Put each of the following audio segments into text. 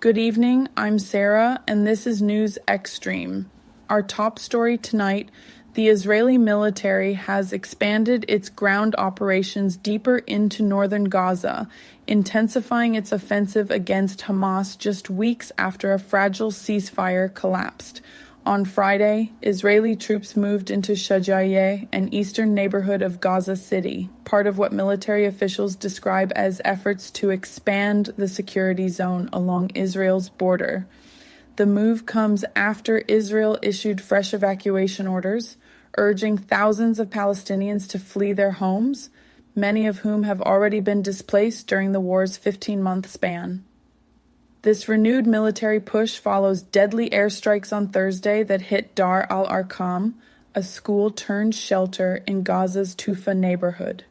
Good evening, I'm Sarah, and this is News Xstreem. Our top story tonight: the Israeli military has expanded its ground operations deeper into northern Gaza, intensifying its offensive against Hamas just weeks after a fragile ceasefire collapsed. On Friday, Israeli troops moved into Shajaiyeh, an eastern neighborhood of Gaza City, part of what military officials describe as efforts to expand the security zone along Israel's border. The move comes after Israel issued fresh evacuation orders, urging thousands of Palestinians to flee their homes, many of whom have already been displaced during the war's 15-month span. This renewed military push follows deadly airstrikes on Thursday that hit Dar al-Arqam, a school-turned-shelter in Gaza's Tufa neighborhood.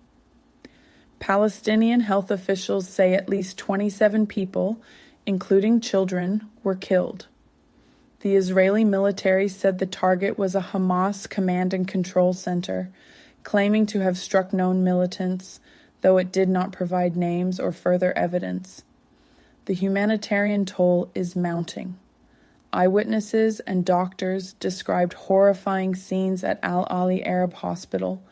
Palestinian health officials say at least 27 people, including children, were killed. The Israeli military said the target was a Hamas command and control center, claiming to have struck known militants, though it did not provide names or further evidence. The humanitarian toll is mounting. Eyewitnesses and doctors described horrifying scenes at Al-Ali Arab Hospital,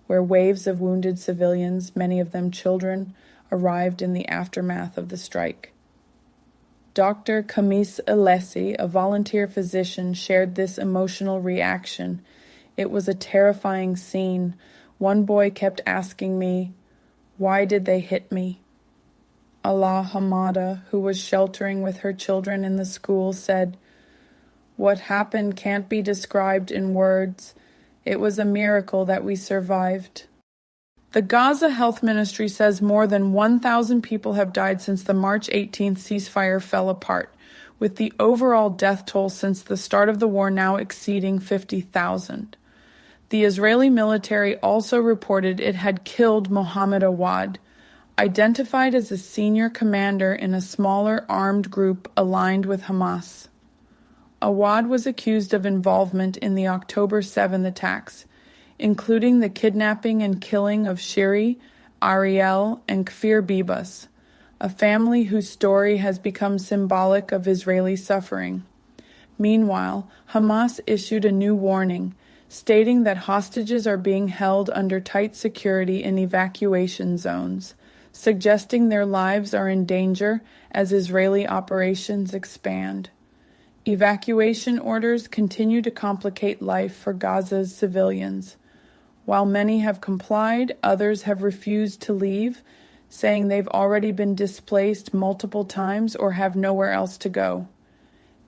where waves of wounded civilians, many of them children, arrived in the aftermath of the strike. Dr. Kamis Alessi, a volunteer physician, shared this emotional reaction. It was a terrifying scene. One boy kept asking me, "Why did they hit me?" Allah Hamada, who was sheltering with her children in the school, said, "What happened can't be described in words. It was a miracle that we survived." The Gaza Health Ministry says more than 1,000 people have died since the March 18th ceasefire fell apart, with the overall death toll since the start of the war now exceeding 50,000. The Israeli military also reported it had killed Mohammed Awad, identified as a senior commander in a smaller armed group aligned with Hamas. Awad was accused of involvement in the October 7 attacks, including the kidnapping and killing of Shiri, Ariel, and Kfir Bibas, a family whose story has become symbolic of Israeli suffering. Meanwhile, Hamas issued a new warning, stating that hostages are being held under tight security in evacuation zones, suggesting their lives are in danger as Israeli operations expand. Evacuation orders continue to complicate life for Gaza's civilians. While many have complied, others have refused to leave, saying they've already been displaced multiple times or have nowhere else to go.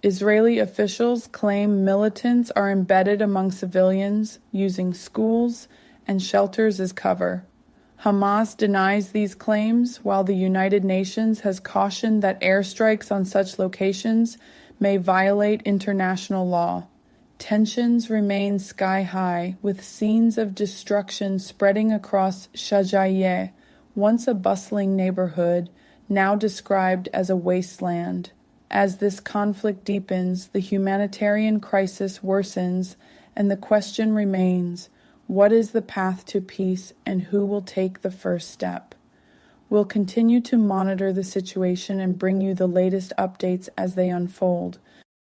Israeli officials claim militants are embedded among civilians, using schools and shelters as cover. Hamas denies these claims, while the United Nations has cautioned that airstrikes on such locations may violate international law. Tensions remain sky-high, with scenes of destruction spreading across Shajaiyeh, once a bustling neighborhood, now described as a wasteland. As this conflict deepens, the humanitarian crisis worsens, and the question remains: what is the path to peace, and who will take the first step? We'll continue to monitor the situation and bring you the latest updates as they unfold.